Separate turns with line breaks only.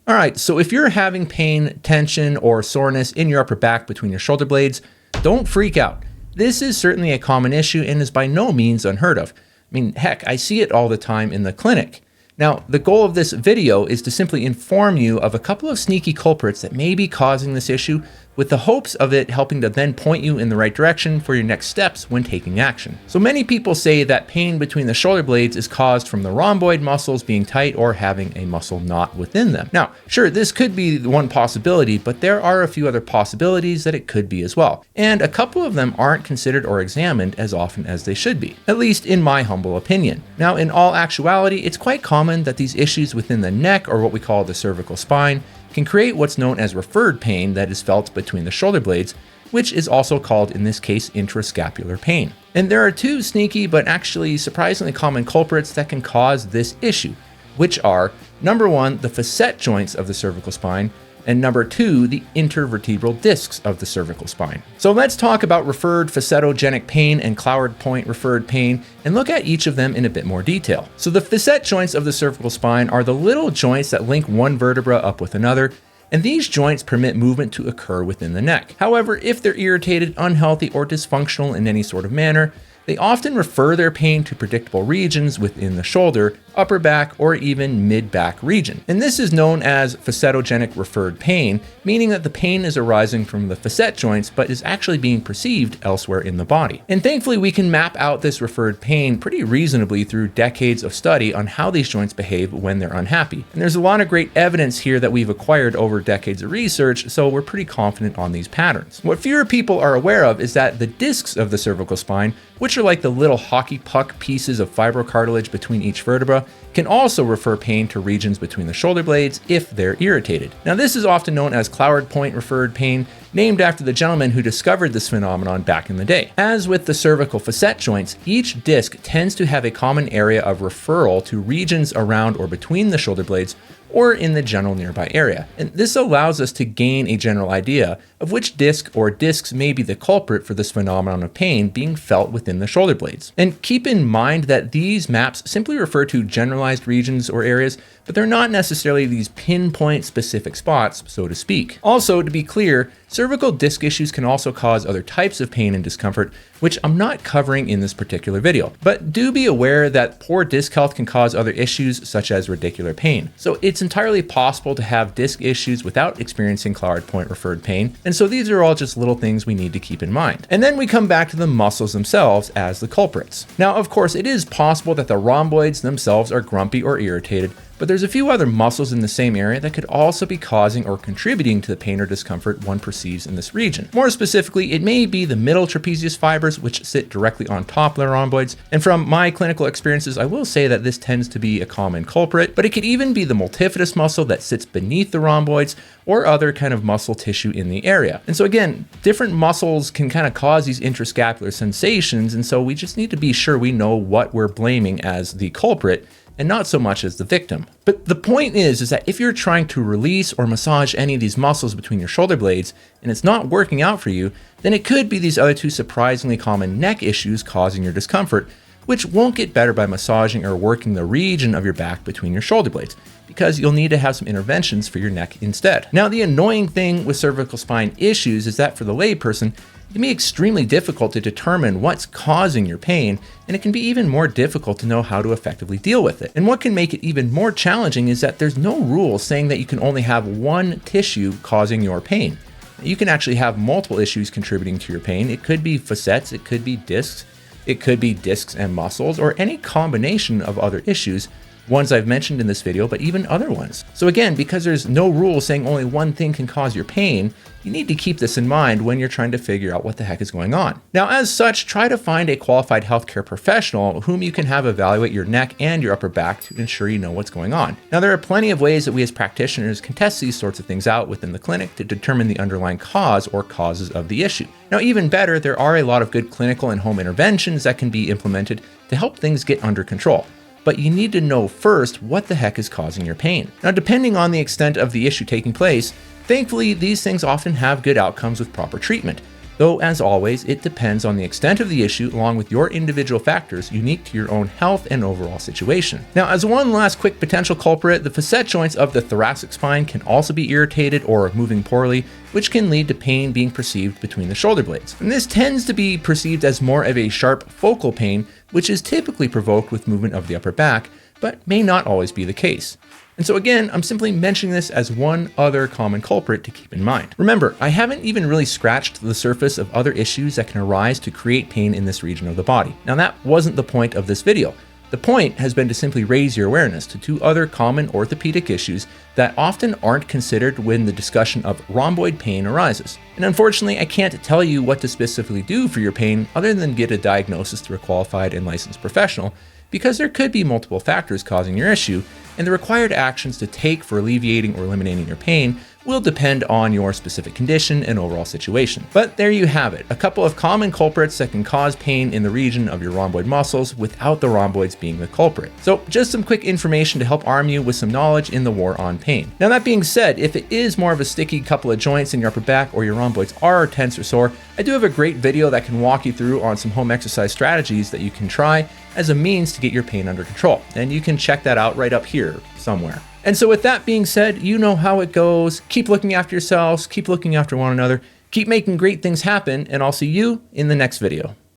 All right, so if you're having pain, tension, or soreness in your upper back between your shoulder blades, don't freak out. This is certainly a common issue and is by no means unheard of. I mean, heck, I see it all the time in the clinic. Now, the goal of this video is to simply inform you of a couple of sneaky culprits that may be causing this issue, with the hopes of it helping to then point you in the right direction for your next steps when taking action. So many people say that pain between the shoulder blades is caused from the rhomboid muscles being tight or having a muscle knot within them. Now, sure, this could be one possibility, but there are a few other possibilities that it could be as well. And a couple of them aren't considered or examined as often as they should be, at least in my humble opinion. Now, in all actuality, it's quite common that these issues within the neck, or what we call the cervical spine, can create what's known as referred pain that is felt between the shoulder blades, which is also called, in this case, intrascapular pain. And there are two sneaky but actually surprisingly common culprits that can cause this issue, which are, number one, the facet joints of the cervical spine, and number two, the intervertebral discs of the cervical spine. So let's talk about referred facetogenic pain and Cloward point referred pain and look at each of them in a bit more detail. So the facet joints of the cervical spine are the little joints that link one vertebra up with another, and these joints permit movement to occur within the neck. However, if they're irritated, unhealthy, or dysfunctional in any sort of manner, they often refer their pain to predictable regions within the shoulder, upper back, or even mid-back region. And this is known as facetogenic referred pain, meaning that the pain is arising from the facet joints but is actually being perceived elsewhere in the body. And thankfully, we can map out this referred pain pretty reasonably through decades of study on how these joints behave when they're unhappy. And there's a lot of great evidence here that we've acquired over decades of research, so we're pretty confident on these patterns. What fewer people are aware of is that the discs of the cervical spine, which are like the little hockey puck pieces of fibrocartilage between each vertebra, can also refer pain to regions between the shoulder blades if they're irritated. Now, this is often known as Cloward point referred pain, named after the gentleman who discovered this phenomenon back in the day. As with the cervical facet joints, each disc tends to have a common area of referral to regions around or between the shoulder blades or in the general nearby area. And this allows us to gain a general idea of which disc or discs may be the culprit for this phenomenon of pain being felt within the shoulder blades. And keep in mind that these maps simply refer to generalized regions or areas, but they're not necessarily these pinpoint specific spots, so to speak. Also, to be clear, cervical disc issues can also cause other types of pain and discomfort, which I'm not covering in this particular video. But do be aware that poor disc health can cause other issues such as radicular pain. So it's entirely possible to have disc issues without experiencing Cloward point referred pain. And so these are all just little things we need to keep in mind. And then we come back to the muscles themselves as the culprits. Now, of course, it is possible that the rhomboids themselves are grumpy or irritated, but there's a few other muscles in the same area that could also be causing or contributing to the pain or discomfort one perceives in this region. More specifically, it may be the middle trapezius fibers, which sit directly on top of the rhomboids. And from my clinical experiences, I will say that this tends to be a common culprit, but it could even be the multifidus muscle that sits beneath the rhomboids or other kind of muscle tissue in the area. And so again, different muscles can kind of cause these intrascapular sensations, and so we just need to be sure we know what we're blaming as the culprit and not so much as the victim. But the point is that if you're trying to release or massage any of these muscles between your shoulder blades and it's not working out for you, then it could be these other two surprisingly common neck issues causing your discomfort, which won't get better by massaging or working the region of your back between your shoulder blades, because you'll need to have some interventions for your neck instead. Now, the annoying thing with cervical spine issues is that for the layperson, it can be extremely difficult to determine what's causing your pain, and it can be even more difficult to know how to effectively deal with it. And what can make it even more challenging is that there's no rule saying that you can only have one tissue causing your pain. You can actually have multiple issues contributing to your pain. It could be facets, it could be discs and muscles, or any combination of other issues, ones I've mentioned in this video, but even other ones. So again, because there's no rule saying only one thing can cause your pain, you need to keep this in mind when you're trying to figure out what the heck is going on. Now, as such, try to find a qualified healthcare professional whom you can have evaluate your neck and your upper back to ensure you know what's going on. Now, there are plenty of ways that we as practitioners can test these sorts of things out within the clinic to determine the underlying cause or causes of the issue. Now, even better, there are a lot of good clinical and home interventions that can be implemented to help things get under control. But you need to know first what the heck is causing your pain. Now, depending on the extent of the issue taking place, thankfully, these things often have good outcomes with proper treatment. though as always, it depends on the extent of the issue along with your individual factors unique to your own health and overall situation. Now, as one last quick potential culprit, the facet joints of the thoracic spine can also be irritated or moving poorly, which can lead to pain being perceived between the shoulder blades. And this tends to be perceived as more of a sharp focal pain, which is typically provoked with movement of the upper back, but may not always be the case. And so again, I'm simply mentioning this as one other common culprit to keep in mind. Remember, I haven't even really scratched the surface of other issues that can arise to create pain in this region of the body. Now, that wasn't the point of this video. The point has been to simply raise your awareness to two other common orthopedic issues that often aren't considered when the discussion of rhomboid pain arises. And unfortunately, I can't tell you what to specifically do for your pain other than get a diagnosis through a qualified and licensed professional, because there could be multiple factors causing your issue, and the required actions to take for alleviating or eliminating your pain will depend on your specific condition and overall situation. But there you have it, a couple of common culprits that can cause pain in the region of your rhomboid muscles without the rhomboids being the culprit. So just some quick information to help arm you with some knowledge in the war on pain. Now, that being said, if it is more of a sticky couple of joints in your upper back or your rhomboids are tense or sore, I do have a great video that can walk you through on some home exercise strategies that you can try as a means to get your pain under control. And you can check that out right up here somewhere. And so with that being said, you know how it goes. Keep looking after yourselves, keep looking after one another, keep making great things happen, and I'll see you in the next video.